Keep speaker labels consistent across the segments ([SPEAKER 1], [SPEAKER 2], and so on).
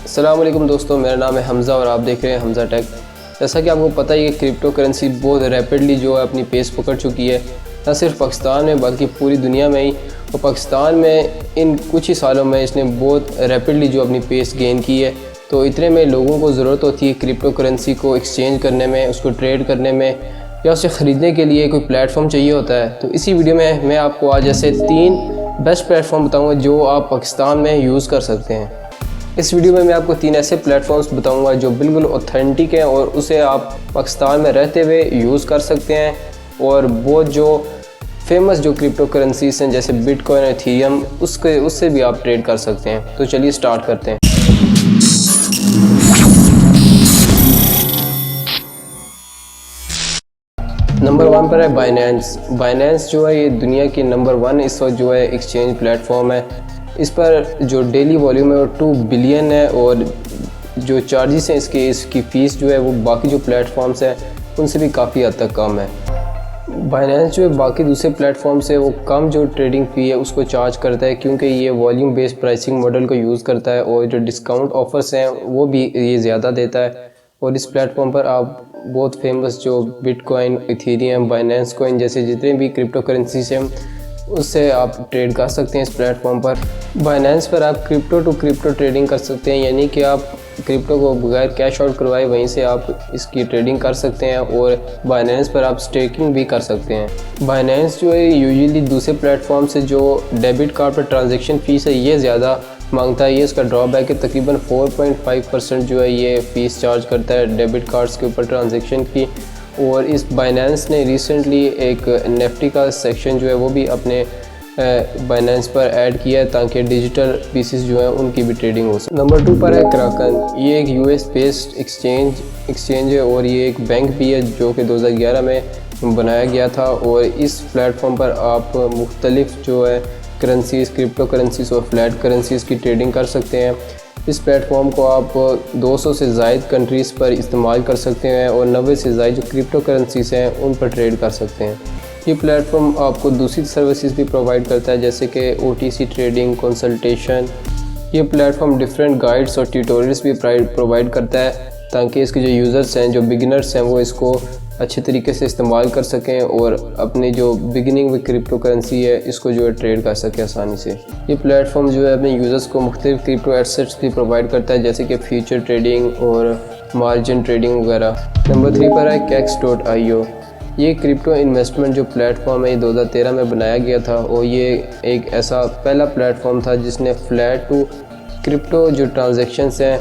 [SPEAKER 1] अस्सलाम वालेकुम दोस्तों, मेरा नाम है हमज़ा और आप देख रहे हैं हमज़ा टेक। जैसा कि आपको पता ही है, क्रिप्टो करेंसी बहुत रैपिडली जो है अपनी पेस पकड़ चुकी है, न सिर्फ पाकिस्तान में बल्कि पूरी दुनिया में ही। और पाकिस्तान में इन कुछ ही सालों में इसने बहुत रैपिडली जो अपनी पेस गेन की है। तो इतने में लोगों को ज़रूरत होती है क्रिप्टो करेंसी को एक्सचेंज करने में, उसको ट्रेड करने में या उसे ख़रीदने के लिए कोई प्लेटफॉर्म चाहिए होता है। तो इसी वीडियो में मैं आपको आज ऐसे 3 बेस्ट प्लेटफॉर्म बताऊँगा जो आप पाकिस्तान में यूज़ कर सकते हैं। इस वीडियो में मैं आपको 3 ऐसे प्लेटफॉर्म्स बताऊंगा जो बिल्कुल ऑथेंटिक हैं और उसे आप पाकिस्तान में रहते हुए यूज़ कर सकते हैं। और बहुत जो फेमस जो क्रिप्टो करेंसीज हैं जैसे बिटकॉइन, एथेरियम, उससे भी आप ट्रेड कर सकते हैं। तो चलिए स्टार्ट करते हैं। नंबर 1 पर है बाइनेंस। बाइनेंस जो है ये दुनिया की नंबर 1 इस वक्त जो है एक्सचेंज प्लेटफॉर्म है। इस पर जो डेली वॉल्यूम है वो 2 बिलियन है और जो चार्जेस हैं इसकी फ़ीस जो है वो बाकी जो प्लेटफॉर्म्स हैं उनसे भी काफ़ी हद तक कम है। बाइनेंस जो है बाकी दूसरे प्लेटफॉर्म से वो कम जो ट्रेडिंग फ़ी है उसको चार्ज करता है, क्योंकि ये वॉल्यूम बेस्ड प्राइसिंग मॉडल को यूज़ करता है और जो डिस्काउंट ऑफर्स हैं वो भी ये ज़्यादा देता है। और इस प्लेटफॉर्म पर आप बहुत फेमस जो बिटकॉइन, इथेरियम, बाइनेंस कॉइन जैसे जितने भी क्रिप्टो करेंसीज हैं उससे आप ट्रेड कर सकते हैं इस प्लेटफॉर्म पर। बाइनेंस पर आप क्रिप्टो टू क्रिप्टो ट्रेडिंग कर सकते हैं, यानी कि आप क्रिप्टो को बगैर कैश आउट करवाए वहीं से आप इसकी ट्रेडिंग कर सकते हैं। और बाइनेंस पर आप स्टेकिंग भी कर सकते हैं। बाइनेंस जो है यूजुअली दूसरे प्लेटफॉर्म से जो डेबिट कार्ड पर ट्रांजैक्शन फ़ीस है ये ज़्यादा मांगता है। ये इसका ड्रॉबैक है, तकरीबन 4.5% जो है ये फ़ीस चार्ज करता है डेबिट कार्ड्स के ऊपर ट्रांजैक्शन की। और इस बाइनेंस ने रिसेंटली एक नेफ्टी का सेक्शन जो है वो भी अपने बाइनेंस पर ऐड किया है ताकि डिजिटल पीसेस जो हैं उनकी भी ट्रेडिंग हो सके। नंबर 2 पर है क्राकन। ये एक यूएस बेस्ड एक्सचेंज है और ये एक बैंक भी है जो कि 2011 में बनाया गया था। और इस प्लेटफॉर्म पर आप मुख्तलिफ जो है करेंसीज़, क्रिप्टो करेंसीज़ और फ्लैट करेंसीज़ की ट्रेडिंग कर सकते हैं। इस प्लेटफॉर्म को आप 200 से ज़ायद कंट्रीज़ पर इस्तेमाल कर सकते हैं और 90 से ज़ायद जो क्रिप्टो करेंसीज़ हैं उन पर ट्रेड कर सकते हैं। ये प्लेटफॉर्म आपको दूसरी सर्विसेज भी प्रोवाइड करता है जैसे कि OTC ट्रेडिंग, कंसल्टेशन। ये प्लेटफॉर्म डिफरेंट गाइड्स और ट्यूटोरियल्स भी प्रोवाइड करता है ताकि इसके जो यूज़र्स हैं, जो बिगिनर्स हैं, वो इसको अच्छे तरीके से इस्तेमाल कर सकें और अपनी जो बिगिनिंग विद क्रिप्टो करेंसी है इसको जो है ट्रेड कर सकें आसानी से। ये प्लेटफॉर्म जो है अपने यूज़र्स को मुख्तलिफ क्रिप्टो एसेट्स भी प्रोवाइड करता है जैसे कि फ्यूचर ट्रेडिंग और मार्जिन ट्रेडिंग वगैरह। नंबर 3 पर है kex.io। ये क्रिप्टो इन्वेस्टमेंट जो प्लेटफॉर्म है ये 2013 में बनाया गया था और ये एक ऐसा पहला प्लेटफॉर्म था जिसने फ्लैट टू क्रिप्टो जो ट्रांजैक्शंस हैं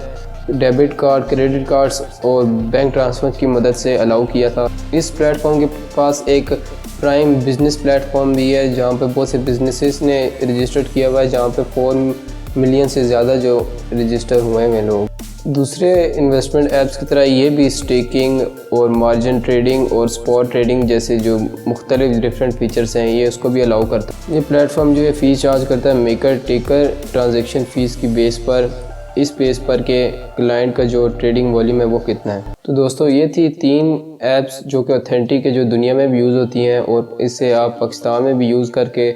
[SPEAKER 1] डेबिट कार्ड, क्रेडिट कार्ड्स और बैंक ट्रांसफ़र की मदद से अलाउ किया था। इस प्लेटफॉर्म के पास एक प्राइम बिजनेस प्लेटफॉर्म भी है जहाँ पे बहुत से बिजनेसेस ने रजिस्टर्ड किया हुआ है, जहाँ पे 4 मिलियन से ज़्यादा जो रजिस्टर हुए हैं लोग। दूसरे इन्वेस्टमेंट ऐप्स की तरह ये भी स्टेकिंग और मार्जिन ट्रेडिंग और स्पॉट ट्रेडिंग जैसे जो मुख्तलिफ डिफरेंट फीचर्स हैं ये उसको भी अलाउ करता है। ये प्लेटफॉर्म जो है फ़ीस चार्ज करता है मेकर टेकर ट्रांजैक्शन फ़ीस की बेस पर, इस बेस पर के क्लाइंट का जो ट्रेडिंग वॉल्यूम है वो कितना है। तो दोस्तों ये थी 3 ऐप्स जो कि ऑथेंटिक है, जो दुनिया में भी यूज़ होती हैं और इससे आप पाकिस्तान में भी यूज़ करके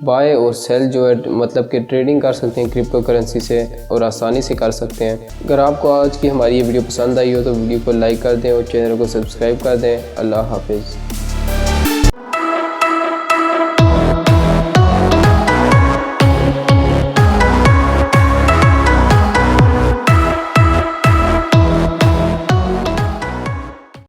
[SPEAKER 1] बाय और सेल जो है मतलब कि ट्रेडिंग कर सकते हैं क्रिप्टो करेंसी से और आसानी से कर सकते हैं। अगर आपको आज की हमारी ये वीडियो पसंद आई हो तो वीडियो को लाइक कर दें और चैनल को सब्सक्राइब कर दें। अल्लाह हाफिज़।